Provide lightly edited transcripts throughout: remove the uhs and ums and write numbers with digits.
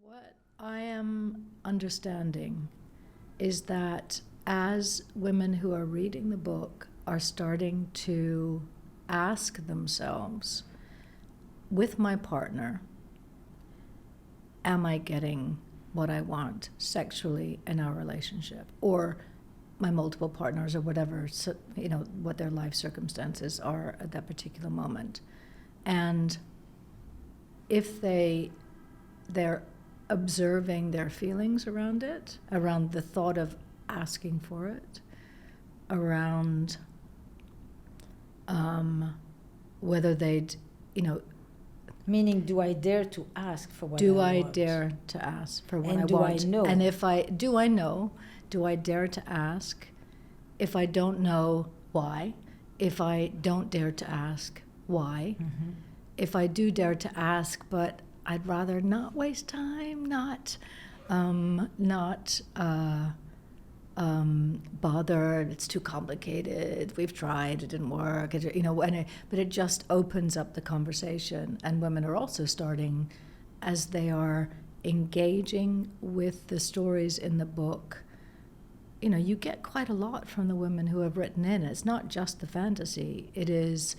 What I am understanding is that as women who are reading the book are starting to ask themselves, with my partner, am I getting what I want sexually in our relationship? Or my multiple partners, or whatever, what their life circumstances are at that particular moment. And if they're observing their feelings around it, around the thought of asking for it, around whether they'd, Meaning, do I dare to ask for what I want? do I dare to ask for what And I do want? I know? And if do I know? Do I dare to ask? If I don't know, why? If I don't dare to ask, why? Mm-hmm. If I do dare to ask, but I'd rather not waste time, not bother. It's too complicated. We've tried. It didn't work. But it just opens up the conversation. And women are also starting, as they are engaging with the stories in the book. You get quite a lot from the women who have written in. It's not just the fantasy. It is,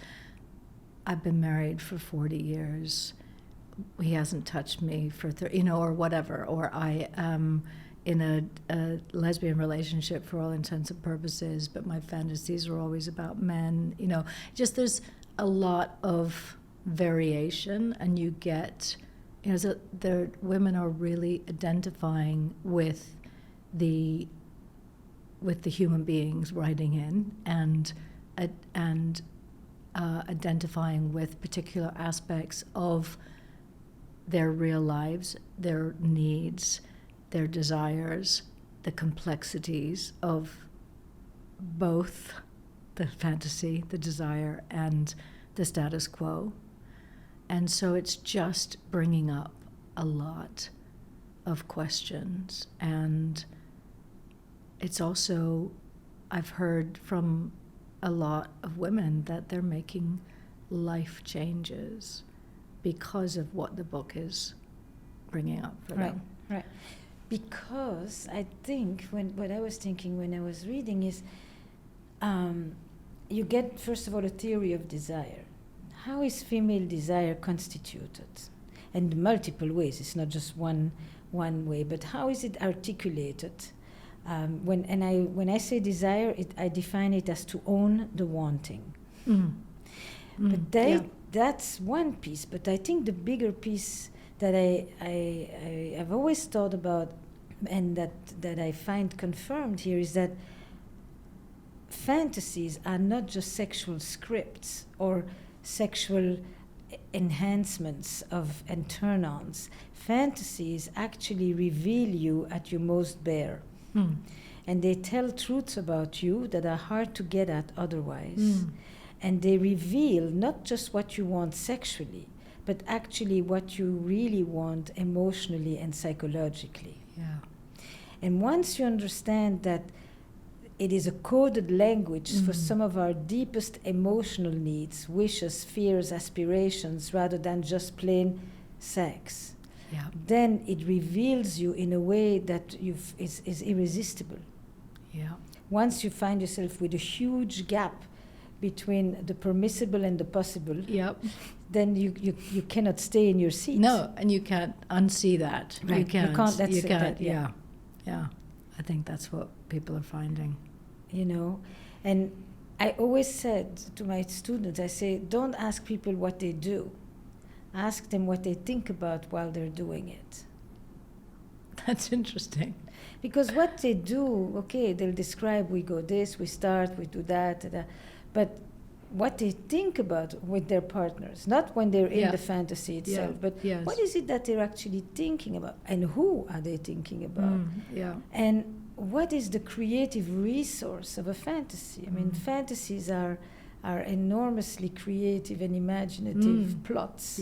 I've been married for 40 years. He hasn't touched me for or whatever. Or I am in a lesbian relationship for all intents and purposes, but my fantasies are always about men. Just there's a lot of variation, and you get, the women are really identifying with the human beings writing in, and identifying with particular aspects of their real lives, their needs, their desires, the complexities of both the fantasy, the desire, and the status quo. And so it's just bringing up a lot of questions. And it's also, I've heard from a lot of women that they're making life changes because of what the book is bringing up for them. Right. Because I think what I was thinking when I was reading is, you get, first of all, a theory of desire. How is female desire constituted? And multiple ways. It's not just one way, but how is it articulated? When I say desire, I define it as to own the wanting. But that's one piece. But I think the bigger piece that I've always thought about, and that I find confirmed here, is that fantasies are not just sexual scripts or sexual enhancements and turn-ons. Fantasies actually reveal you at your most bare. And they tell truths about you that are hard to get at otherwise. And they reveal not just what you want sexually, but actually what you really want emotionally and psychologically. Yeah. And once you understand that it is a coded language for some of our deepest emotional needs, wishes, fears, aspirations, rather than just plain sex, then it reveals you in a way that is irresistible. Yeah. Once you find yourself with a huge gap between the permissible and the possible, then you cannot stay in your seat. No, and you can't unsee that. Right. You can't. You can't. Yeah. I think that's what people are finding. And I always said to my students, I say, don't ask people what they do. Ask them what they think about while they're doing it. That's interesting. Because what they do, okay, they'll describe, we go this, we start, we do that. But what they think about with their partners, not when they're in the fantasy itself, but what is it that they're actually thinking about, and who are they thinking about? And what is the creative resource of a fantasy? I mean, fantasies are enormously creative and imaginative plots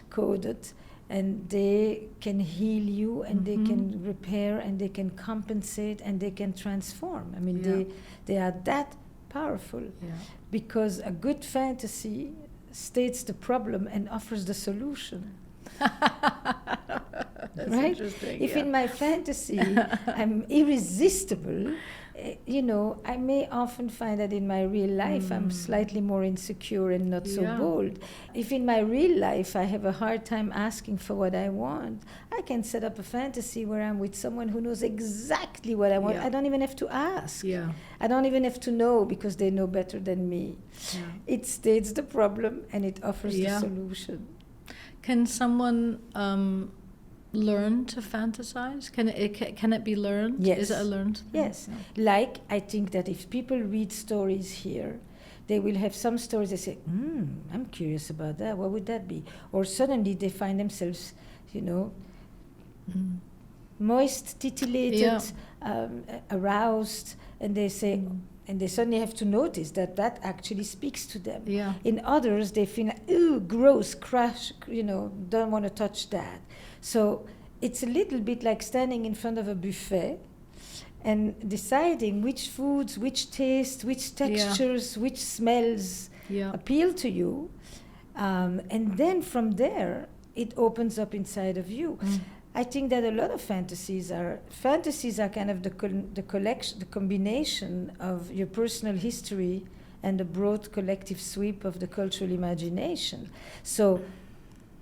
coded, and they can heal you, and they can repair, and they can compensate, and they can transform. I mean, they are that powerful, because a good fantasy states the problem and offers the solution. That's right? interesting. If in my fantasy I'm irresistible, I may often find that in my real life I'm slightly more insecure and not so bold. If in my real life I have a hard time asking for what I want, I can set up a fantasy where I'm with someone who knows exactly what I want. I don't even have to ask. I don't even have to know, because they know better than me. It states the problem and it offers the solution. Can someone learn to fantasize? Can it be learned? Yes. Is it a learned thing? Yes. Like, I think that if people read stories here, they will have some stories they say, I'm curious about that. What would that be? Or suddenly they find themselves, moist, titillated, aroused, and they say, and they suddenly have to notice that actually speaks to them. In others, they feel, ooh, gross, crush, don't want to touch that. So it's a little bit like standing in front of a buffet and deciding which foods, which tastes, which textures, which smells appeal to you. And then from there, it opens up inside of you. I think that a lot of fantasies are kind of the combination of your personal history and the broad collective sweep of the cultural imagination. So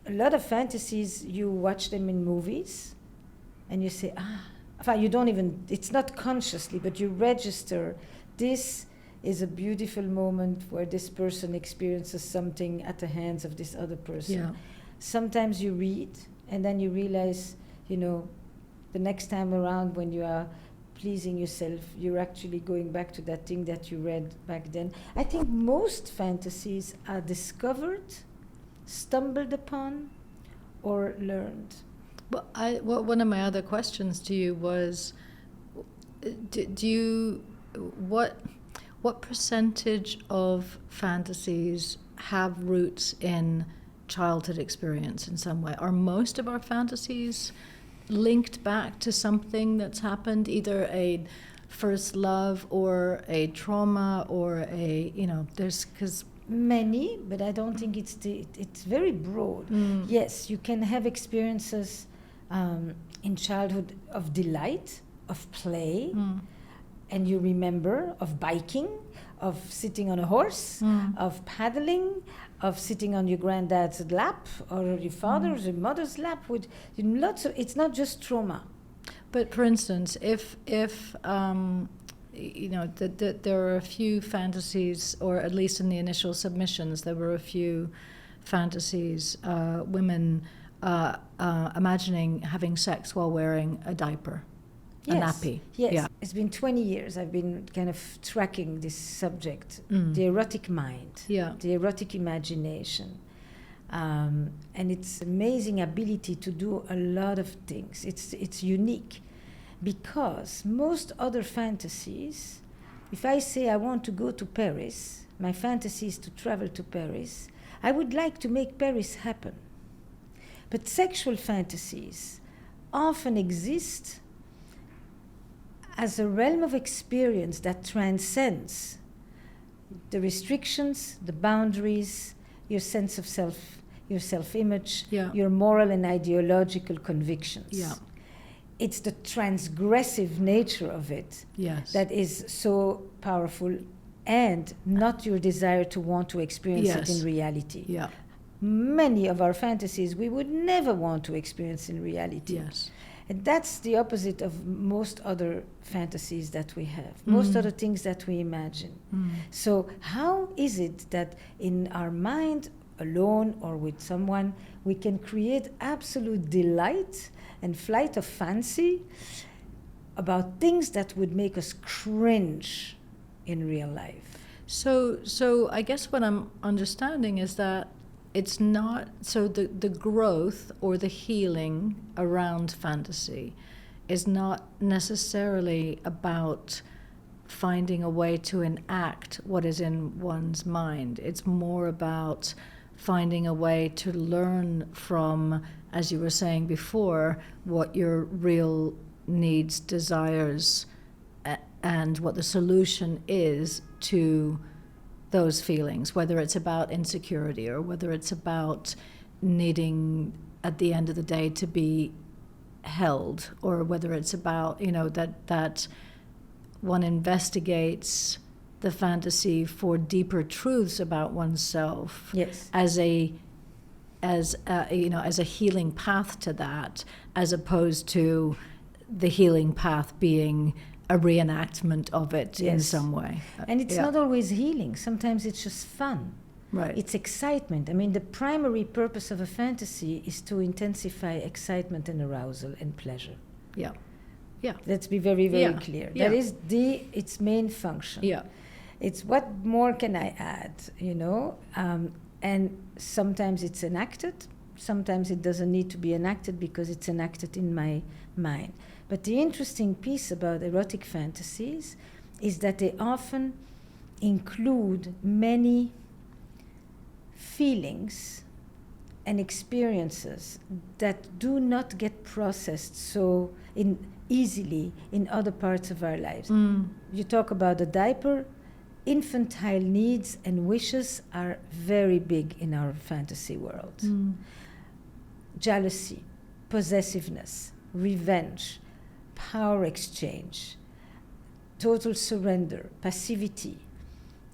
a lot of fantasies, you watch them in movies and you say, you don't even, it's not consciously, but you register, this is a beautiful moment where this person experiences something at the hands of this other person. Sometimes you read and then you realize, the next time around when you are pleasing yourself, you're actually going back to that thing that you read back then. I think most fantasies are discovered, stumbled upon, or learned. Well, one of my other questions to you was, what percentage of fantasies have roots in childhood experience in some way? Are most of our fantasies linked back to something that's happened, either a first love or a trauma or because many, but I don't think it's very broad. Yes, you can have experiences in childhood of delight, of play, and you remember of biking, of sitting on a horse, of paddling, of sitting on your granddad's lap or your father's or mother's lap with lots of. It's not just trauma. But for instance, if there are a few fantasies, or at least in the initial submissions, there were a few fantasies, women imagining having sex while wearing a diaper, a nappy. Yes, It's been 20 years I've been kind of tracking this subject, the erotic mind, the erotic imagination. And its amazing ability to do a lot of things. It's unique. Because most other fantasies, if I say I want to go to Paris, my fantasy is to travel to Paris, I would like to make Paris happen. But sexual fantasies often exist as a realm of experience that transcends the restrictions, the boundaries, your sense of self, your self-image, your moral and ideological convictions. It's the transgressive nature of it that is so powerful, and not your desire to want to experience it in reality. Many of our fantasies we would never want to experience in reality. And that's the opposite of most other fantasies that we have, most other things that we imagine. So how is it that in our mind, alone or with someone, we can create absolute delight and flight of fancy about things that would make us cringe in real life? So I guess what I'm understanding is that it's not, so the growth or the healing around fantasy is not necessarily about finding a way to enact what is in one's mind. It's more about finding a way to learn from, as you were saying before, what your real needs, desires, and what the solution is to those feelings, whether it's about insecurity or whether it's about needing, at the end of the day, to be held, or whether it's about, that one investigates the fantasy for deeper truths about oneself. Yes. As a healing path to that, as opposed to the healing path being a reenactment of it in some way. And it's not always healing. Sometimes it's just fun. Right. It's excitement. I mean, the primary purpose of a fantasy is to intensify excitement and arousal and pleasure. Yeah. Yeah. Let's be very, very clear. Yeah. That is its main function. Yeah. It's what more can I add, and sometimes it's enacted. Sometimes it doesn't need to be enacted because it's enacted in my mind. But the interesting piece about erotic fantasies is that they often include many feelings and experiences that do not get processed so easily in other parts of our lives. You talk about the diaper. Infantile needs and wishes are very big in our fantasy world. Jealousy, possessiveness, revenge, power exchange, total surrender, passivity.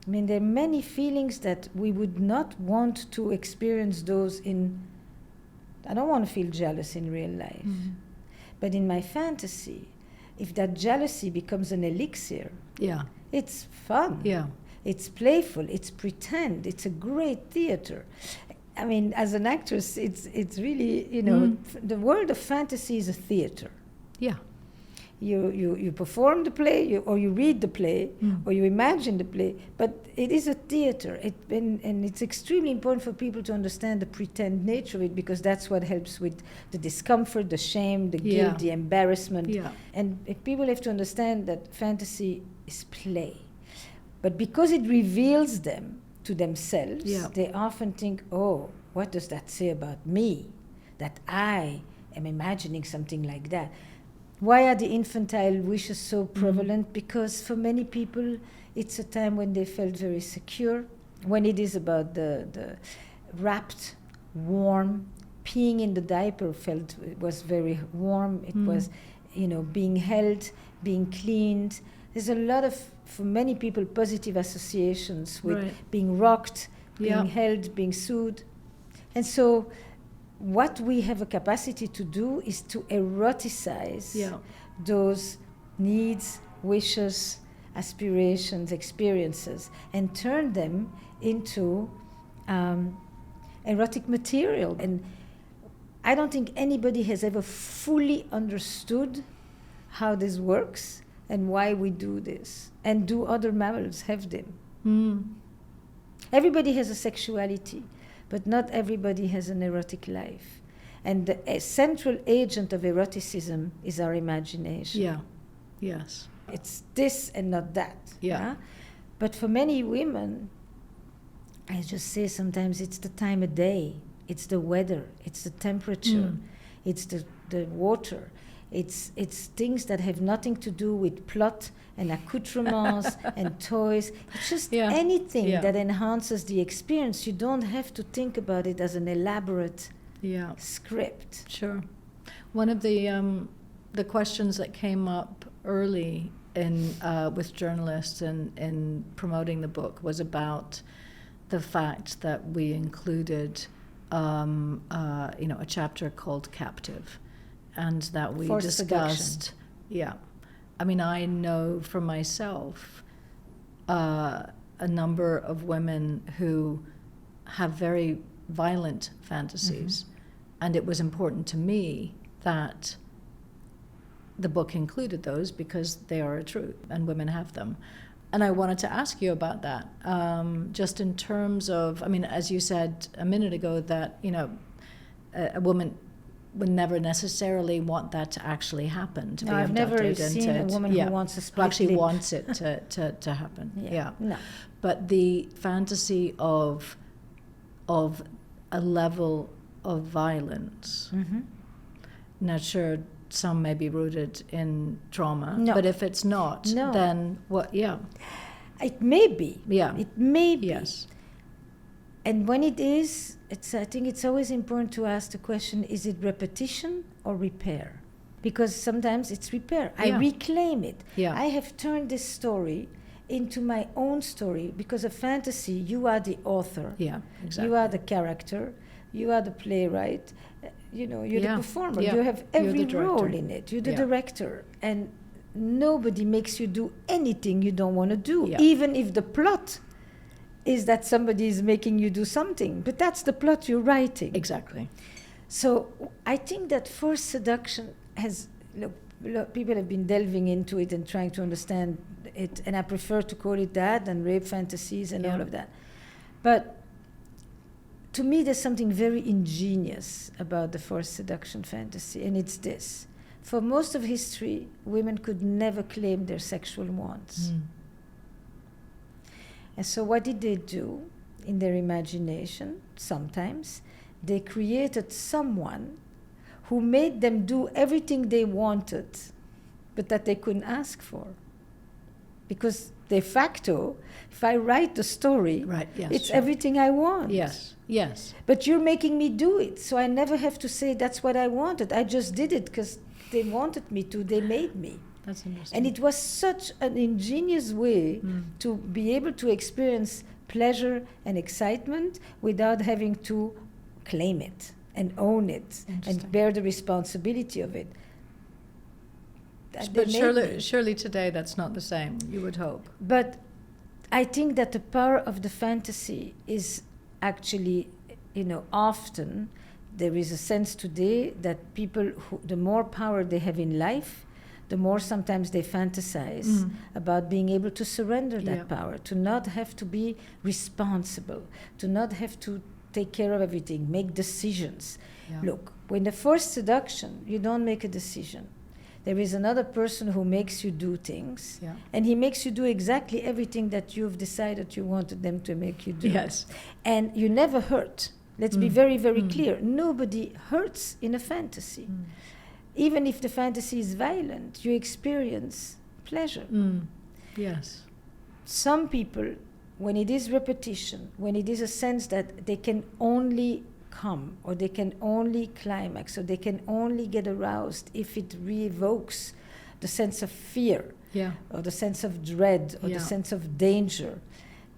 I mean, there are many feelings that we would not want to experience those in... I don't want to feel jealous in real life. But in my fantasy, if that jealousy becomes an elixir, it's fun. Yeah. It's playful. It's pretend. It's a great theater. I mean, as an actress, it's really, the world of fantasy is a theater. Yeah. You perform the play, or you read the play, or you imagine the play, but it is a theater. And it's extremely important for people to understand the pretend nature of it, because that's what helps with the discomfort, the shame, the guilt, the embarrassment. Yeah. And people have to understand that fantasy is play. But because it reveals them to themselves, they often think, oh, what does that say about me? That I am imagining something like that. Why are the infantile wishes so prevalent? Because for many people, it's a time when they felt very secure, when it is about the wrapped, warm, peeing in the diaper was very warm. It was, being held, being cleaned. There's a lot of, for many people, positive associations with being rocked, being held, being soothed. And so what we have a capacity to do is to eroticize those needs, wishes, aspirations, experiences, and turn them into erotic material. And I don't think anybody has ever fully understood how this works and why we do this. And do other mammals have them? Everybody has a sexuality, but not everybody has an erotic life. And the central agent of eroticism is our imagination. Yeah, yes. It's this and not that. Yeah. But for many women, I just say sometimes it's the time of day, it's the weather, it's the temperature, it's the water. It's things that have nothing to do with plot and accoutrements and toys. It's just anything that enhances the experience. You don't have to think about it as an elaborate script. Sure. One of the questions that came up early with journalists in promoting the book was about the fact that we included a chapter called Captive. And that we discussed, I mean, I know for myself a number of women who have very violent fantasies, and it was important to me that the book included those because they are a truth, and women have them. And I wanted to ask you about that, just in terms of, I mean, as you said a minute ago, that a woman would never necessarily want that to actually happen. To be I've never seen a woman who wants a split actually lip. Wants it to happen. No. But the fantasy of a level of violence. Now, sure, some may be rooted in trauma. No. But if it's not, then what? Yeah. It may be. Yeah. It may be. Yes. And when it is, I think it's always important to ask the question, is it repetition or repair? because sometimes it's repair. I Yeah. reclaim it. Yeah. I have turned this story into my own story, because a fantasy, you are the author. Yeah, exactly. You are the character. You are the playwright. You're Yeah. the performer. Yeah. You have You're every the role director. in it. You're the Yeah. director. And nobody makes you do anything you don't want to do, Yeah. even if the plot is that somebody is making you do something. But that's the plot you're writing. Exactly. So I think that forced seduction has, people have been delving into it and trying to understand it, and I prefer to call it that than rape fantasies and Yeah. all of that. But to me, there's something very ingenious about the forced seduction fantasy, and it's this. For most of history, women could never claim their sexual wants. And so what did they do in their imagination? Sometimes they created someone who made them do everything they wanted, but that they couldn't ask for. Because de facto, if I write the story, Right, yes, it's sure. everything I want. Yes, yes. But you're making me do it, so I never have to say that's what I wanted. I just did it because they wanted me to, they made me. That's interesting. And it was such an ingenious way to be able to experience pleasure and excitement without having to claim it and own it and bear the responsibility of it. But surely today that's not the same, you would hope. But I think that the power of the fantasy is actually, often there is a sense today that people, the more power they have in life, the more sometimes they fantasize about being able to surrender that power, to not have to be responsible, to not have to take care of everything, make decisions. Yeah. Look, when the forced seduction, you don't make a decision. There is another person who makes you do things, and he makes you do exactly everything that you've decided you wanted them to make you do. Yes. And you never hurt. Let's be very, very clear. Nobody hurts in a fantasy. Even if the fantasy is violent, you experience pleasure. Yes. Some people, when it is repetition, when it is a sense that they can only come, or they can only climax, or they can only get aroused if it re-evokes the sense of fear, or the sense of dread, or the sense of danger,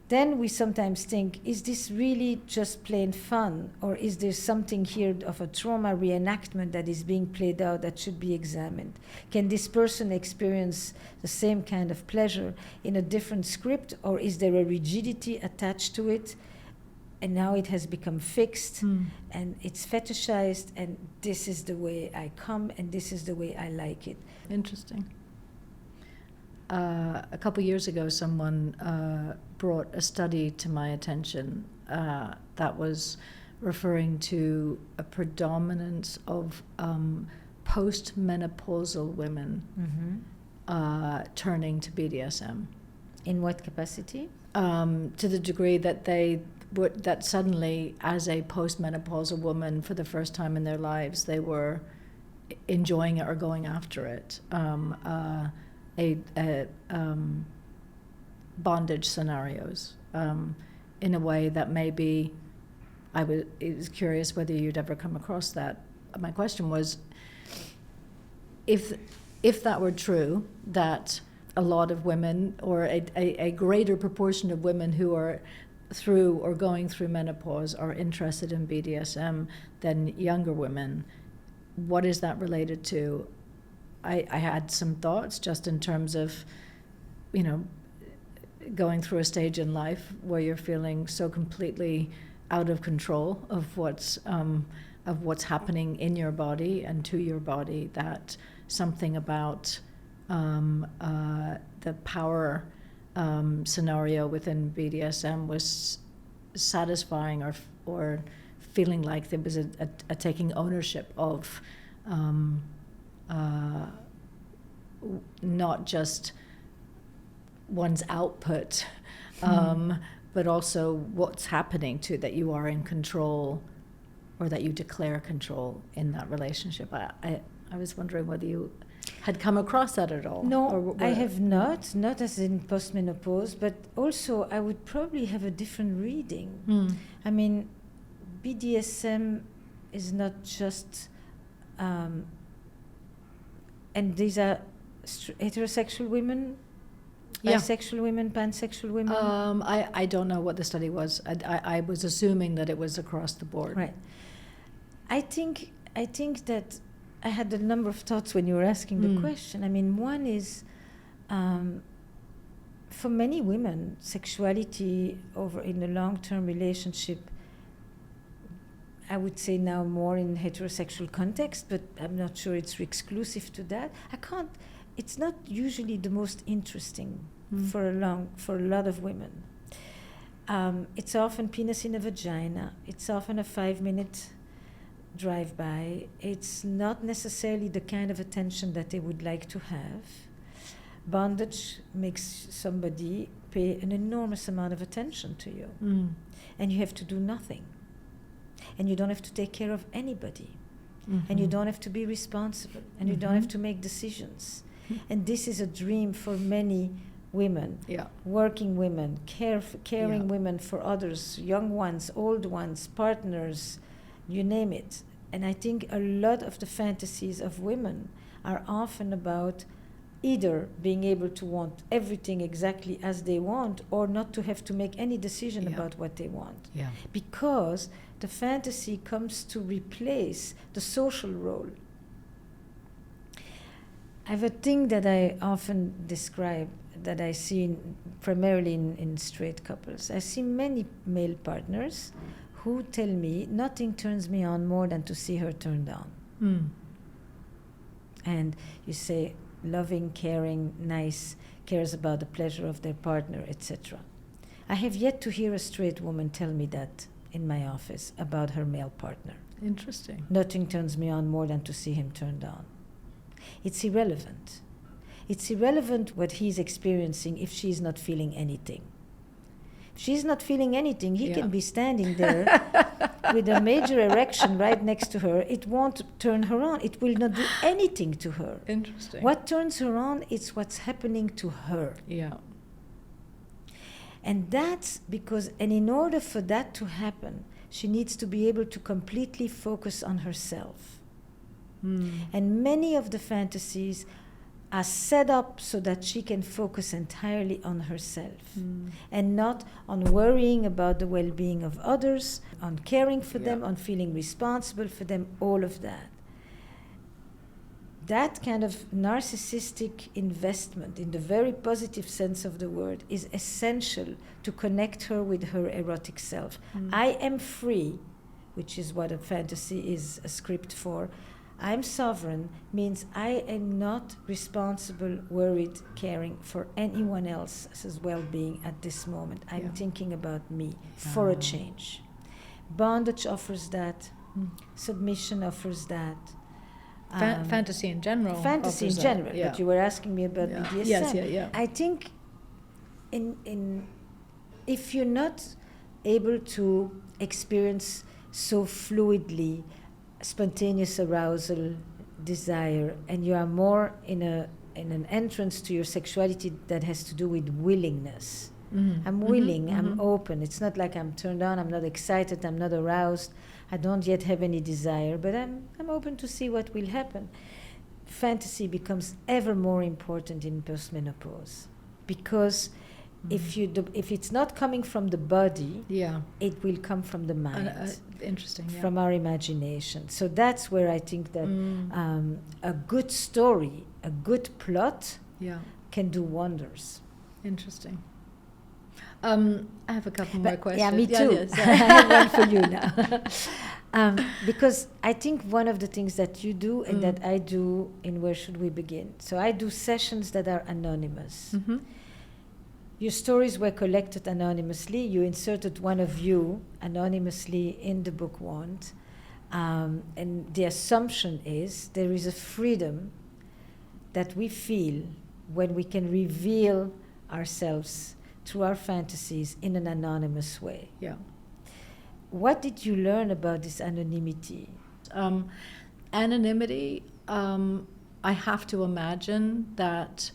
then we sometimes think, is this really just plain fun, or is there something here of a trauma reenactment that is being played out that should be examined? Can this person experience the same kind of pleasure in a different script, or is there a rigidity attached to it? And now it has become fixed, and it's fetishized, and this is the way I come, and this is the way I like it. Interesting. A couple years ago, someone brought a study to my attention that was referring to a predominance of post-menopausal women turning to BDSM. In what capacity? To the degree that that suddenly, as a postmenopausal woman, for the first time in their lives, they were enjoying it or going after it. Bondage scenarios in a way that maybe I was curious whether you'd ever come across that. My question was, if that were true, that a lot of women, or a greater proportion of women who are through or going through menopause are interested in BDSM than younger women, what is that related to? I had some thoughts just in terms of, going through a stage in life where you're feeling so completely out of control of what's happening in your body and to your body, that something about the power scenario within BDSM was satisfying, or feeling like there was a taking ownership of not just one's output, but also what's happening to that you are in control, or that you declare control in that relationship. I was wondering whether you had come across that at all. No, I have not as in postmenopause, but also I would probably have a different reading. I mean, BDSM is not just and these are heterosexual women, bisexual women, pansexual women? I don't know what the study was. I was assuming that it was across the board. Right. I think that I had a number of thoughts when you were asking the question. I mean, one is, for many women, sexuality in a long-term relationship, I would say now more in heterosexual context, but I'm not sure it's exclusive to that. It's not usually the most interesting for a lot of women. It's often penis in a vagina. It's often a 5-minute drive-by. It's not necessarily the kind of attention that they would like to have. Bondage makes somebody pay an enormous amount of attention to you. And you have to do nothing. And you don't have to take care of anybody. And you don't have to be responsible. And you don't have to make decisions. And this is a dream for many women, working women, caring women for others, young ones, old ones, partners, you name it. And I think a lot of the fantasies of women are often about either being able to want everything exactly as they want or not to have to make any decision about what they want. Because the fantasy comes to replace the social role. I have a thing that I often describe that I see primarily in straight couples. I see many male partners who tell me nothing turns me on more than to see her turned on. And you say, loving, caring, nice, cares about the pleasure of their partner, etc. I have yet to hear a straight woman tell me that in my office about her male partner. Interesting. Nothing turns me on more than to see him turned on. It's irrelevant. It's irrelevant what he's experiencing if she's not feeling anything. If she's not feeling anything, he can be standing there with a major erection right next to her. It won't turn her on. It will not do anything to her. Interesting. What turns her on is what's happening to her. And that's because, and in order for that to happen, she needs to be able to completely focus on herself. And many of the fantasies are set up so that she can focus entirely on herself and not on worrying about the well-being of others, on caring for them, on feeling responsible for them, all of that. That kind of narcissistic investment, in the very positive sense of the word, is essential to connect her with her erotic self. I am free, which is what a fantasy is a script for. I'm sovereign means I am not responsible, worried, caring for anyone else's well-being at this moment. I'm thinking about me for a change. Bondage offers that. Submission offers that. Fantasy in general. Fantasy in general, but you were asking me about BDSM. Yes. I think if you're not able to experience so fluidly spontaneous arousal, desire, and you are more in an entrance to your sexuality that has to do with willingness. I'm willing, I'm open. It's not like I'm turned on, I'm not excited, I'm not aroused, I don't yet have any desire, but I'm open to see what will happen. Fantasy becomes ever more important in postmenopause because if it's not coming from the body, it will come from the mind. Interesting. From our imagination. So that's where I think that a good story, a good plot, can do wonders. Interesting. I have a couple more questions. Yeah, me too. I have one for you now. Because I think one of the things that you do and that I do in Where Should We Begin? So I do sessions that are anonymous. Your stories were collected anonymously. You inserted one of you anonymously in the book Wand. And the assumption is there is a freedom that we feel when we can reveal ourselves through our fantasies in an anonymous way. What did you learn about this anonymity? Anonymity, I have to imagine that,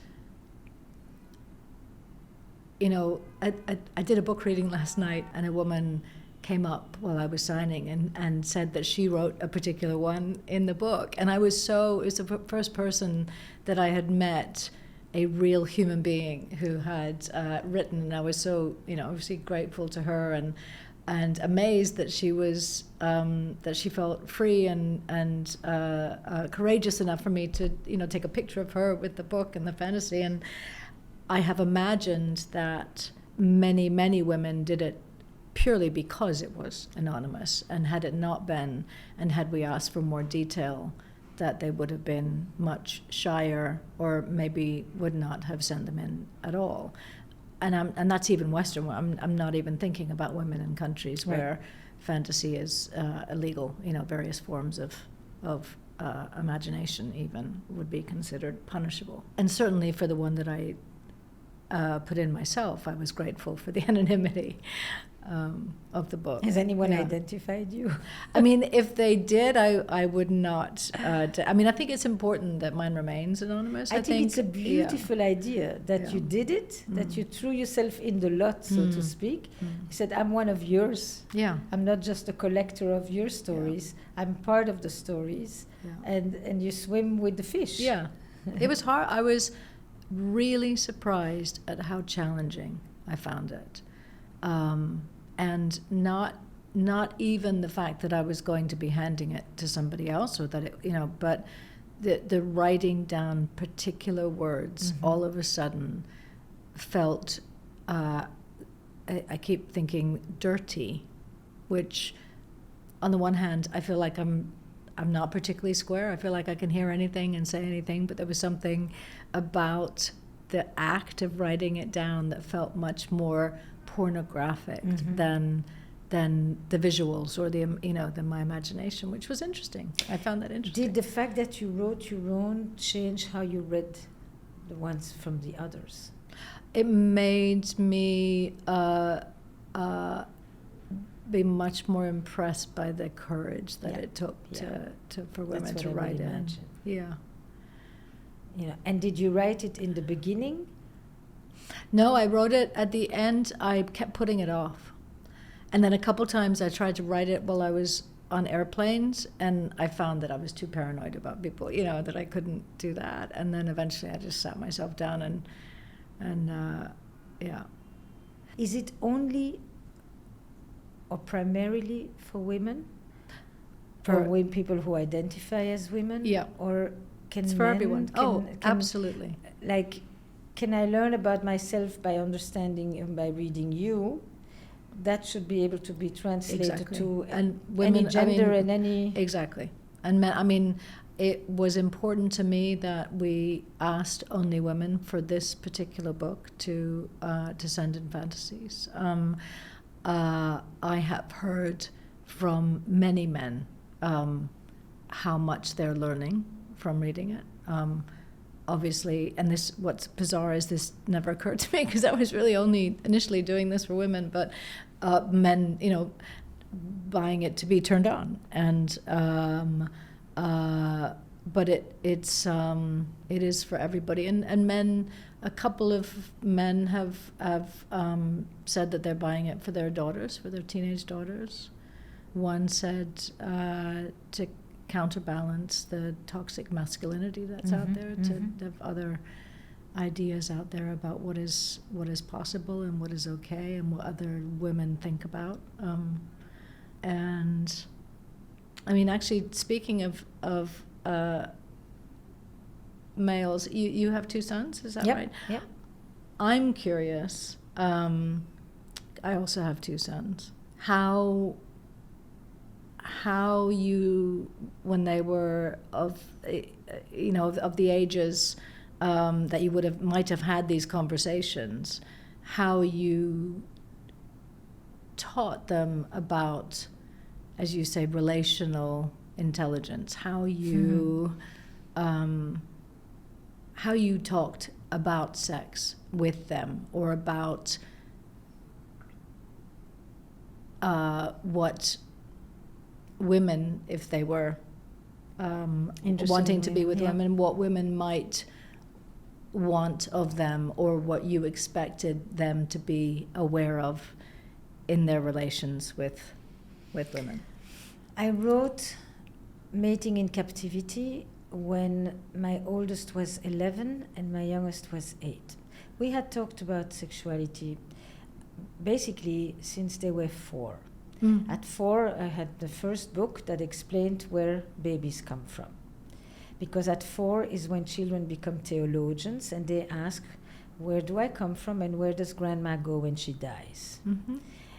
I did a book reading last night, and a woman came up while I was signing and said that she wrote a particular one in the book. And it was the first person that I had met, a real human being who had written, and I was so, obviously grateful to her and amazed that she was, that she felt free and courageous enough for me to, take a picture of her with the book and the fantasy. And I have imagined that many, many women did it purely because it was anonymous, and had it not been, and had we asked for more detail, that they would have been much shyer, or maybe would not have sent them in at all. And that's even Western. I'm not even thinking about women in countries where fantasy is illegal. Various forms of imagination even would be considered punishable. And certainly for the one that I put in myself, I was grateful for the anonymity of the book. Has anyone identified you? I mean, if they did, I would not. I think it's important that mine remains anonymous. I think it's a beautiful idea that you did it, that you threw yourself in the lot, so to speak. You said, I'm one of yours. Yeah. I'm not just a collector of your stories. I'm part of the stories. Yeah. And you swim with the fish. Yeah. It was hard. I was really surprised at how challenging I found it. And not even the fact that I was going to be handing it to somebody else, or that it, but the writing down particular words all of a sudden felt, I keep thinking dirty, which on the one hand, I feel like I'm not particularly square. I feel like I can hear anything and say anything, but there was something about the act of writing it down that felt much more pornographic than the visuals or than my imagination, which was interesting. I found that interesting. Did the fact that you wrote your own change how you read the ones from the others? It made me be much more impressed by the courage that it took for women to write in. Yeah. And did you write it in the beginning? No, I wrote it at the end. I kept putting it off. And then a couple times I tried to write it while I was on airplanes, and I found that I was too paranoid about people, that I couldn't do that. And then eventually I just sat myself down and Is it only or primarily for women? For people who identify as women? Yeah. Or it's for everyone. Absolutely. Like, can I learn about myself by understanding and by reading you? That should be able to be translated to and women, any gender and any... Exactly. And men, it was important to me that we asked only women for this particular book to send in fantasies. I have heard from many men how much they're learning from reading it. Obviously, and what's bizarre is this never occurred to me, because I was really only initially doing this for women, but men, buying it to be turned on, and but it is for everybody, and men. A couple of men have said that they're buying it for their daughters, for their teenage daughters. One said to counterbalance the toxic masculinity that's out there, to have other ideas out there about what is possible and what is okay and what other women think about. And I mean, actually, speaking of males, you have two sons, is that right? Yep. I'm curious. I also have two sons. How you, when they were of the ages that you might have had these conversations, how you taught them about, as you say, relational intelligence, how you talked about sex with them, or about what women, if they were wanting to be with women, what women might want of them, or what you expected them to be aware of in their relations with with women? I wrote Mating in Captivity when my oldest was 11 and my youngest was 8. We had talked about sexuality basically since they were 4. At 4, I had the first book that explained where babies come from. Because at 4 is when children become theologians and they ask, where do I come from and where does grandma go when she dies?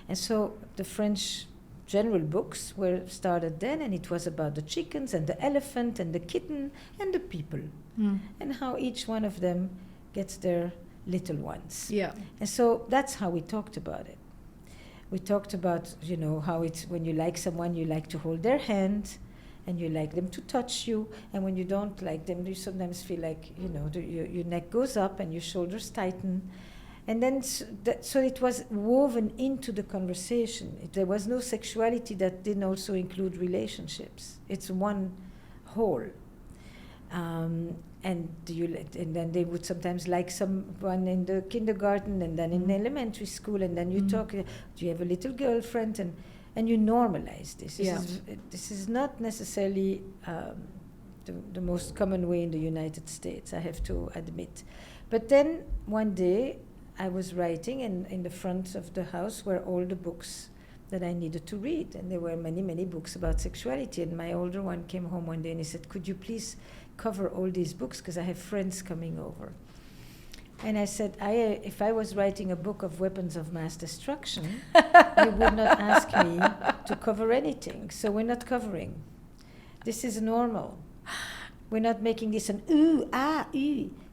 And so the French general books were started then, and it was about the chickens and the elephant and the kitten and the people, and how each one of them gets their little ones. Yeah. And so that's how we talked about it. We talked about, how it's when you like someone, you like to hold their hand, and you like them to touch you, and when you don't like them, you sometimes feel like, your neck goes up and your shoulders tighten. And then, so it was woven into the conversation. There was no sexuality that didn't also include relationships. It's one whole. And then they would sometimes like someone in the kindergarten, and then in elementary school, and then you talk, do you have a little girlfriend? And you normalize this. This is not necessarily the most common way in the United States, I have to admit. But then one day, I was writing, and in the front of the house were all the books that I needed to read. And there were many, many books about sexuality. And my older one came home one day and he said, could you please cover all these books, because I have friends coming over. And I said, if I was writing a book of weapons of mass destruction, you would not ask me to cover anything. So we're not covering. This is normal. We're not making this an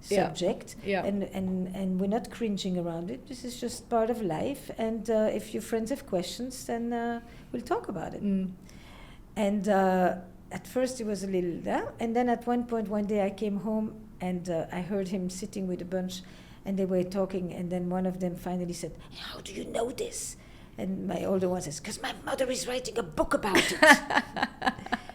subject, and we're not cringing around it. This is just part of life, and if your friends have questions, then we'll talk about it. And at first it was a little, and then at one point one day I came home and I heard him sitting with a bunch, and they were talking, and then one of them finally said, how do you know this? And my older one says, because my mother is writing a book about it.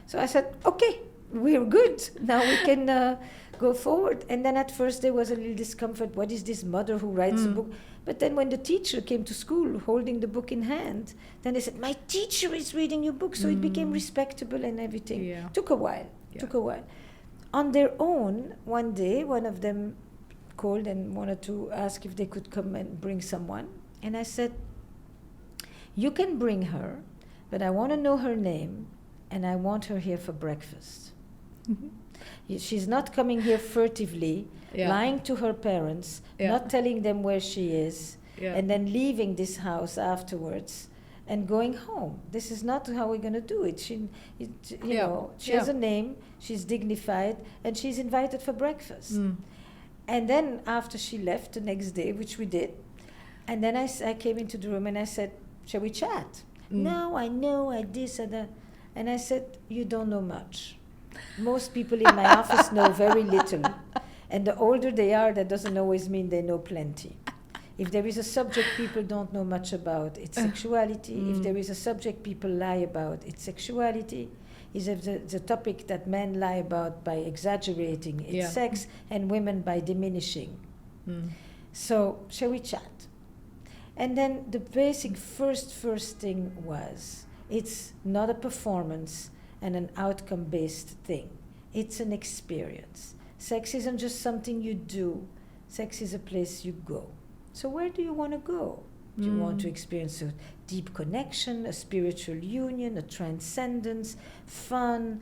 So I said, okay, we're good. Now we can go forward. And then at first there was a little discomfort. What is this mother who writes a book? But then when the teacher came to school holding the book in hand, then they said, my teacher is reading your book. So it became respectable and everything. Yeah. Took a while. On their own, one day, one of them called and wanted to ask if they could come and bring someone. And I said, you can bring her, but I want to know her name, and I want her here for breakfast. She's not coming here furtively, lying to her parents, not telling them where she is, and then leaving this house afterwards and going home. This is not how we're going to do it. She has a name, she's dignified, and she's invited for breakfast. And then after she left the next day, which we did, and then I came into the room and I said, shall we chat? No, I know, I this and that. And I said, you don't know much. Most people in my office know very little. And the older they are, that doesn't always mean they know plenty. If there is a subject people don't know much about, it's sexuality. If there is a subject people lie about, it's sexuality. If the topic that men lie about by exaggerating, it's sex, and women by diminishing. So, shall we chat? And then the basic first thing was, it's not a performance and an outcome-based thing. It's an experience. Sex isn't just something you do. Sex is a place you go. So where do you want to go? Do you want to experience a deep connection, a spiritual union, a transcendence, fun,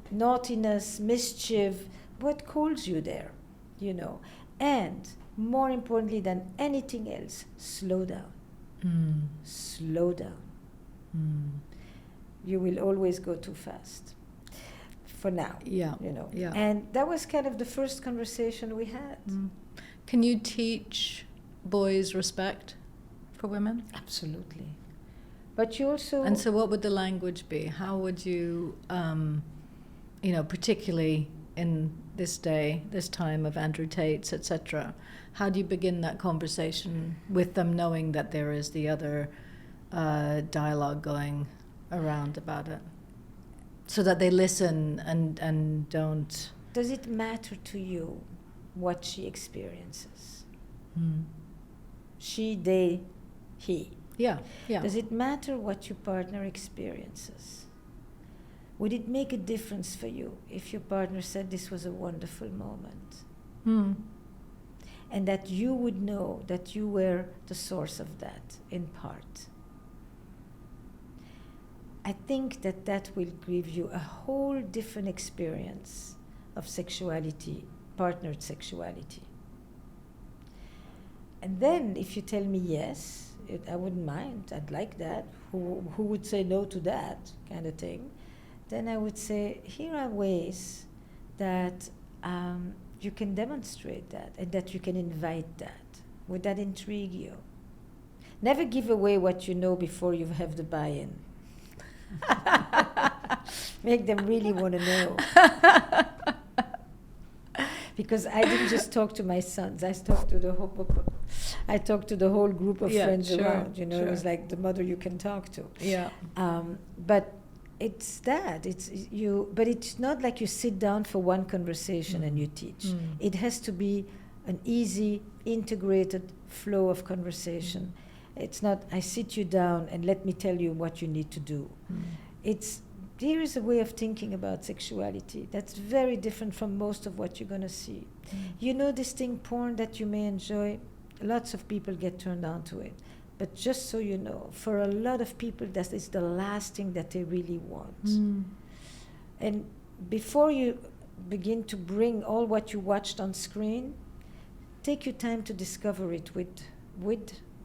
naughtiness, mischief? What calls you there, And more importantly than anything else, slow down. Slow down. You will always go too fast. For now, And that was kind of the first conversation we had. Can you teach boys respect for women? Absolutely. But you also... And so what would the language be? How would you, particularly in this day, this time of Andrew Tate's, etc., how do you begin that conversation with them, knowing that there is the other dialogue going around about it, so that they listen and don't... Does it matter to you what she experiences? She, they, he. Yeah, yeah. Does it matter what your partner experiences? Would it make a difference for you if your partner said this was a wonderful moment? And that you would know that you were the source of that in part. I think that that will give you a whole different experience of sexuality, partnered sexuality. And then if you tell me yes, I wouldn't mind, I'd like that, who would say no to that kind of thing, then I would say, here are ways that you can demonstrate that and that you can invite that. Would that intrigue you? Never give away what you know before you have the buy-in. Make them really want to know. Because I didn't just talk to my sons. I talked to the whole group of friends around. You know, it was like the mother you can talk to. Yeah. But it's that. But it's not like you sit down for one conversation and you teach. It has to be an easy, integrated flow of conversation. It's not, I sit you down and let me tell you what you need to do. There is a way of thinking about sexuality that's very different from most of what you're going to see. You know this thing, porn, that you may enjoy? Lots of people get turned on to it. But just so you know, for a lot of people, that is the last thing that they really want. And before you begin to bring all what you watched on screen, take your time to discover it with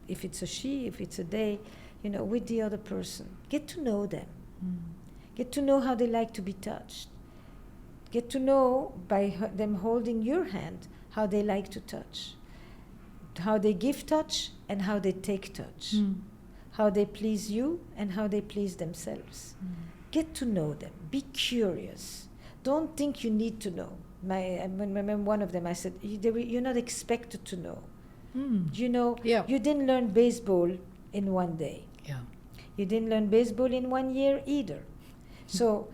if it's a she, if it's a they, you know, with the other person. Get to know them. Get to know how they like to be touched. Get to know by them holding your hand how they like to touch. How they give touch and how they take touch. How they please you and how they please themselves. Get to know them. Be curious. Don't think you need to know. I remember one of them, I said, you're not expected to know. You know, you didn't learn baseball in one day. Yeah. You didn't learn baseball in 1 year either. So,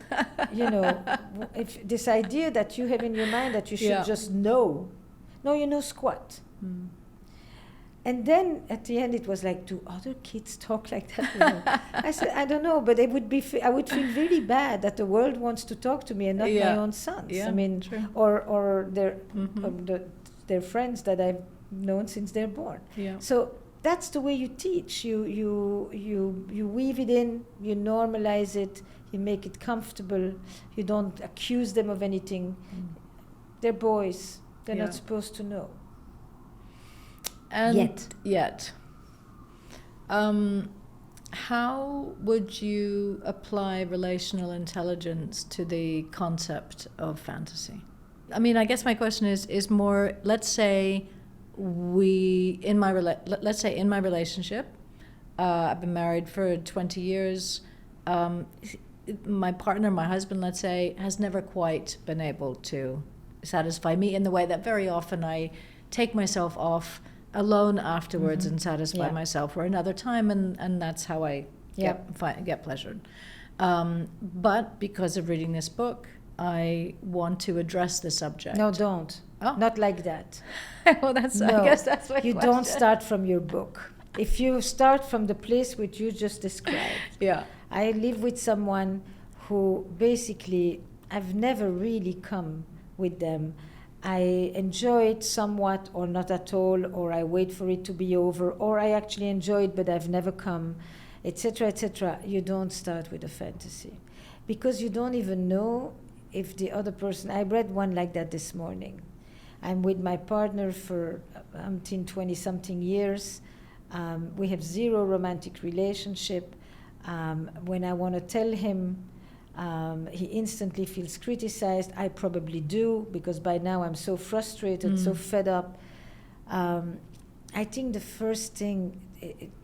you know, if this idea that you have in your mind that you should just know, no, you know squat. And then at the end it was like, do other kids talk like that? You know? I said, I don't know, but I would feel really bad that the world wants to talk to me and not my own sons. I mean, or their friends that I've known since they're born. So that's the way you teach. You weave it in, you normalize it, you make it comfortable, you don't accuse them of anything. They're boys, they're not supposed to know. And yet. How would you apply relational intelligence to the concept of fantasy? I mean, I guess my question is more, let's say in my relationship, I've been married for 20 years. My partner, my husband, let's say, has never quite been able to satisfy me in the way that very often I take myself off alone afterwards and satisfy myself for another time, and that's how I get pleasured. But because of reading this book, I want to address the subject. No, don't. Oh. Not like that. Well, I guess that's my you question. Don't start from your book. If you start from the place which you just described. I live with someone who basically, I've never really come with them. I enjoy it somewhat or not at all, or I wait for it to be over, or I actually enjoy it but I've never come, etc., etc. You don't start with a fantasy because you don't even know if the other person. I read one like that this morning. I'm with my partner for 20-something years. We have zero romantic relationship. When I want to tell him, he instantly feels criticized. I probably do, because by now I'm so frustrated, so fed up. I think the first thing,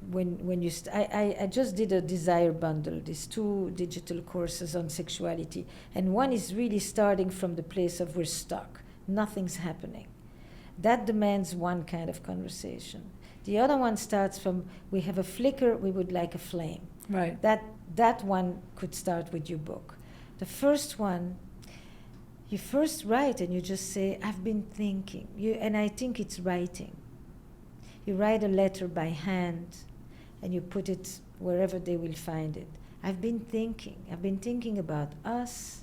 when you I just did a desire bundle, these 2 digital courses on sexuality, and one is really starting from the place of we're stuck, nothing's happening. That demands one kind of conversation. The other one starts from we have a flicker, we would like a flame. Right. That one could start with your book. The first one, you first write and you just say, I've been thinking. And I think it's writing. You write a letter by hand and you put it wherever they will find it. I've been thinking about us.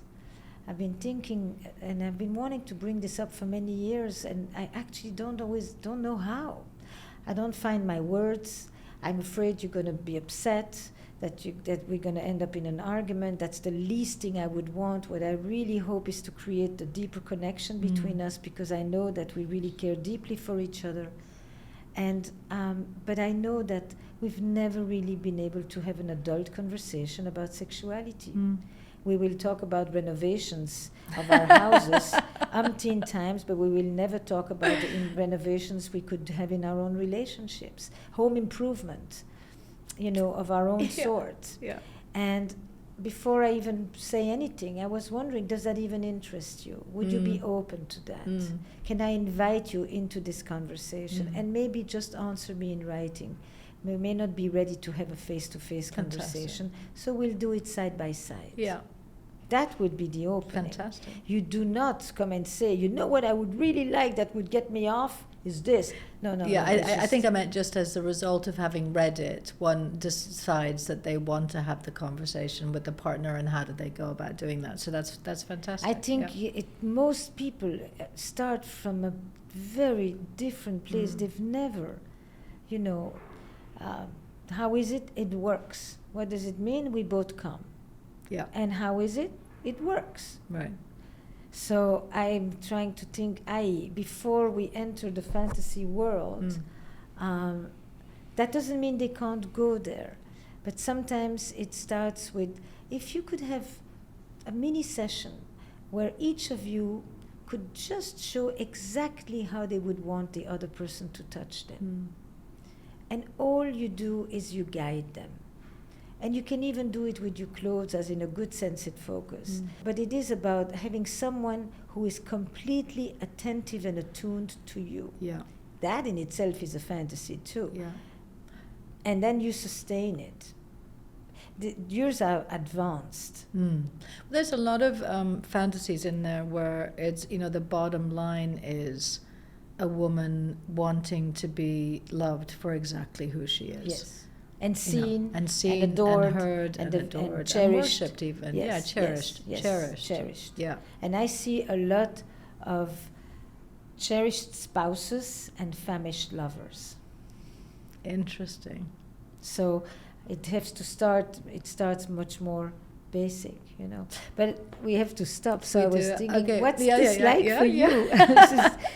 I've been thinking, and I've been wanting to bring this up for many years, and I actually don't know how. I don't find my words. I'm afraid you're going to be upset, that we're going to end up in an argument. That's the least thing I would want. What I really hope is to create a deeper connection between us, because I know that we really care deeply for each other. And but I know that we've never really been able to have an adult conversation about sexuality. We will talk about renovations of our houses umpteen times, but we will never talk about the renovations we could have in our own relationships, home improvement, of our own sort. Yeah. And before I even say anything, I was wondering, does that even interest you? Would you be open to that? Can I invite you into this conversation? And maybe just answer me in writing. We may not be ready to have a face-to-face conversation, so we'll do it side by side. Yeah. That would be the opening. Fantastic. You do not come and say, what I would really like that would get me off is this. No. Yeah, I think I meant just as a result of having read it, one decides that they want to have the conversation with the partner, and how do they go about doing that? So that's fantastic. I think most people start from a very different place. They've never, how is it? It works. What does it mean? We both come. Yeah. And how is it? It works. Right. So I'm trying to think, before we enter the fantasy world, that doesn't mean they can't go there. But sometimes it starts with, if you could have a mini session where each of you could just show exactly how they would want the other person to touch them. And all you do is you guide them. And you can even do it with your clothes, as in a good sensitive focus. But it is about having someone who is completely attentive and attuned to you. Yeah. That in itself is a fantasy too. Yeah. And then you sustain it. Yours are advanced. There's a lot of fantasies in there where it's, the bottom line is a woman wanting to be loved for exactly who she is. Yes. And seen, and adored, and heard, and adored, and cherished, worshipped even. Yes, cherished. Cherished. Yeah. And I see a lot of cherished spouses and famished lovers. Interesting. So it starts much more basic, But we have to stop. So I was thinking, what's this like for you?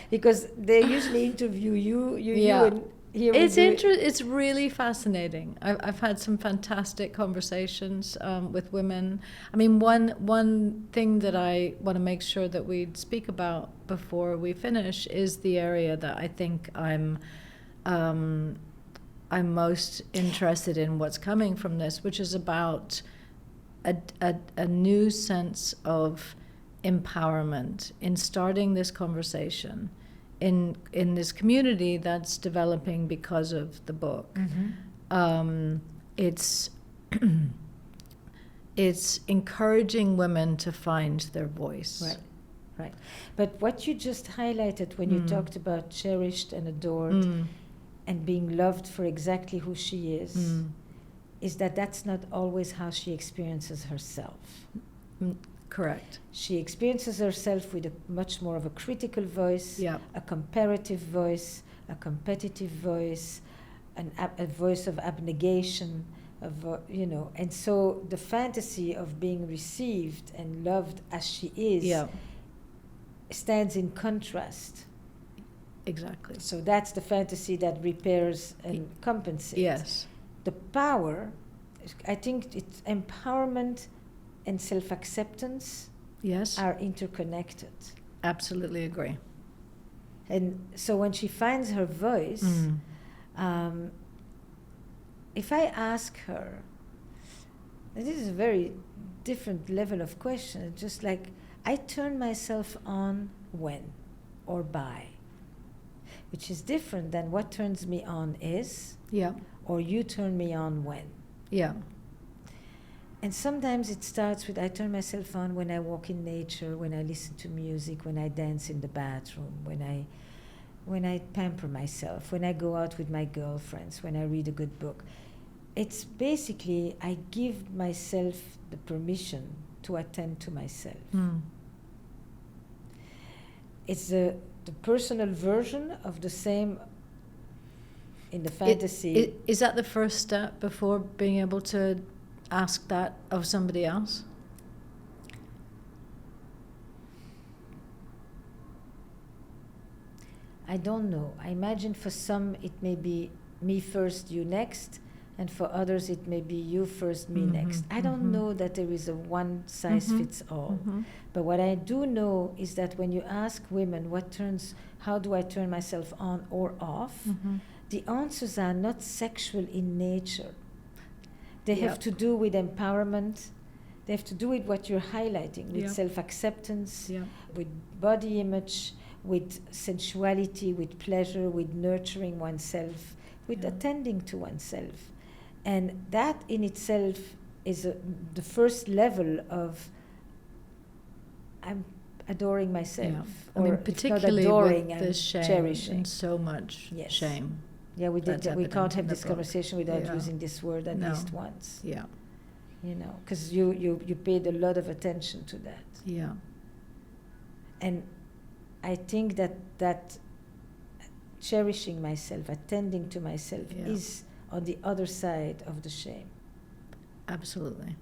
Because they usually interview you, and here it's really fascinating. I've had some fantastic conversations with women. I mean, one thing that I want to make sure that we speak about before we finish is the area that I think I'm most interested in what's coming from this, which is about a new sense of empowerment in starting this conversation in this community that's developing because of the book. It's encouraging women to find their voice. Right. But what you just highlighted when you talked about cherished and adored and being loved for exactly who she is that that's not always how she experiences herself. Correct. She experiences herself with a much more of a critical voice, a comparative voice, a competitive voice, a voice of abnegation, and so the fantasy of being received and loved as she is stands in contrast. Exactly. So that's the fantasy that repairs and compensates. Yes. The power, I think it's empowerment and self-acceptance are interconnected. Absolutely agree. And so when she finds her voice, if I ask her, this is a very different level of question, just like I turn myself on when or by, which is different than what turns me on is, or you turn me on when. Yeah. And sometimes it starts with I turn myself on when I walk in nature, when I listen to music, when I dance in the bathroom, when I pamper myself, when I go out with my girlfriends, when I read a good book. it's basically I give myself the permission to attend to myself. It's the personal version of the same in the fantasy. Is that the first step before being able to ask that of somebody else? I don't know. I imagine for some it may be me first, you next, and for others it may be you first, me next. I don't know that there is a one size fits all. But what I do know is that when you ask women how do I turn myself on or off, the answers are not sexual in nature. They have to do with empowerment. They have to do with what you're highlighting, with self-acceptance, with body image, with sensuality, with pleasure, with nurturing oneself, with attending to oneself. And that in itself is the first level of I'm adoring myself. I mean, particularly adoring with the shame cherishing. and so much shame. Yeah, we can't have this book. Conversation without using this word at least once. Yeah. You know, because you paid a lot of attention to that. Yeah. And I think that cherishing myself, attending to myself is on the other side of the shame. Absolutely.